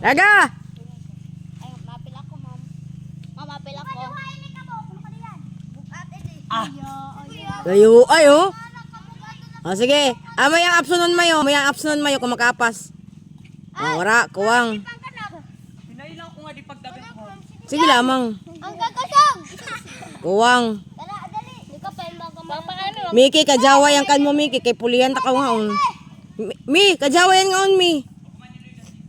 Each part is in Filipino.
Raga! Ay, mapil ako, ma'am. Ma'am, mapil ako. Layo ay oh. Oh sige. Mayang apsunon mayo, mayang apsunon mayo kung makapas. Wala, kuwang. Hinay lang ko nga di pagdabi ko. Sige lamang. Ang kakasog! Kuwang. Dala, dali. Di ka pa yung mga Miki, kajaway ang kan mo, Miki. Kay pulihan takaw nga on. Mi, kajaway nga on, Mi.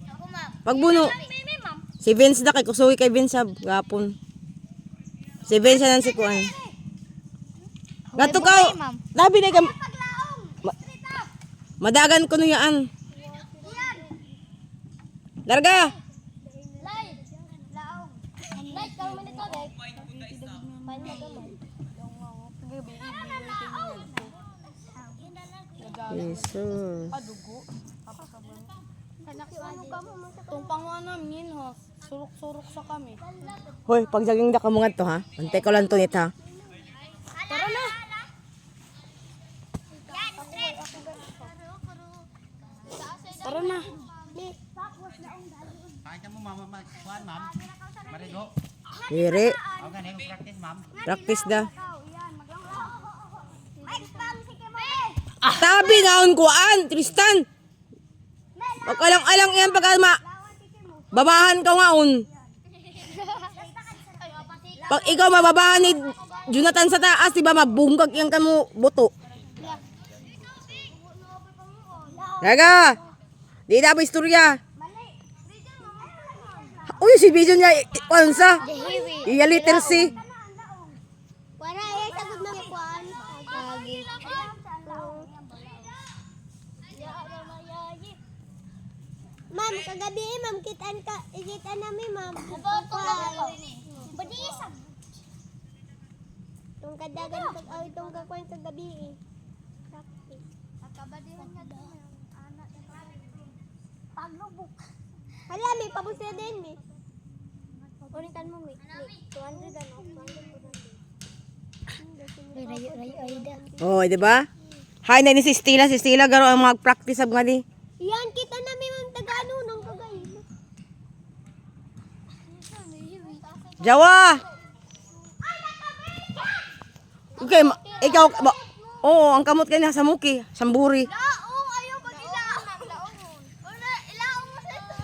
Ako, ma'am. Pagbuno. Ma'am. Si Vince da kay kusuwi kay Vince sab gapon. Si Vince nan si kuan. Gato ka. Labi na kam. Madagan ko no yaan. Larga. Light. Laong. Light, kang manito, light. Paano magamay? Jesus. Tumpang nga namin ha. Surok-surok sa kami. Hoy, pagjaging da ka mga to ha. Antay ko lang to nit ha. Tara na. Tara na. Kaya mo mama kuan ma'am. Marigo. Diri. Ako gani mo practice ma'am. Practice da. Tabi naon kuan, Tristan. Pagkalang-alang iyan pagka babahan ka nga on. Pag ikaw mababahan ni Jonathan sa taas, diba mabunggag yan ka mo buto. Raga! Di na ba istorya? Uy, si video niya, sa? Iya liter C. Wala, eh, sagot na may kuhaan. Agi. Ma'am, kagabi ma'am, kita namin ma'am. Badisam. Itong kadagan, itong kakuan sa gabi eh. Kakabadihan nga daw. Paglubok. Hala, may pabusya din eh. Unikan mo, may 200 ano, 200. Rayo, ayda. Oh, di ba? Hay na ni si Stila garo ang mag-practice ab nga di. Yan, kita namin ma'am, taga-ano nang kagay. Jawa! Okay, ikaw, oo, ang kamot kayo nasa muki, samburi. Laong, ayaw pag ilaong. Una, ilaong mo sa ito.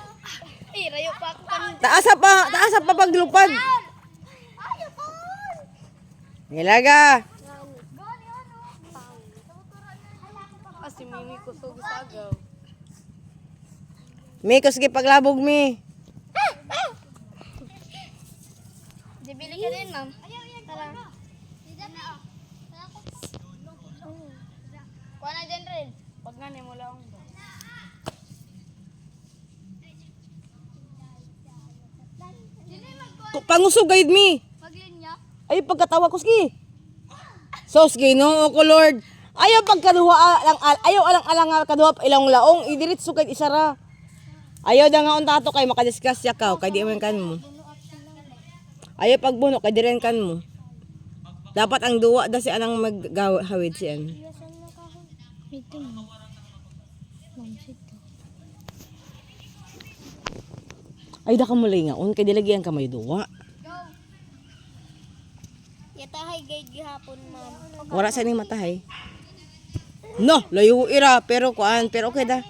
Eh, rayo pa ako kanina. Taas pa paglupad. Ayaw po. Nilaga. Si Mimi kusog sa agaw. Mi, sige paglabog mi. Dibili ka din, ma'am. Ayaw, yan. Tara. Kuha na dyan rin. Pag nga ni mo lang ba? Pangusog gayud mi. Maglinya. Ay pagkatawa ko sige. Sos Ginoo ko Lord. Ayaw pagkaduha ayaw alang kaduha ilang laong idiritso kay isara. Ayaw da nga unta to kay makadiscuss ya ka kay di man kan mo. Ayaw pagbuno kay diren kan mo. Dapat ang duwa da si anang maghawid siyan. Ito. Ay da ka mulay nga on kay dilagyan ka may duwa. Yatahay guide gihapon, ma'am. Wala sa ning matahay. No, layo ira pero kuan pero okay da.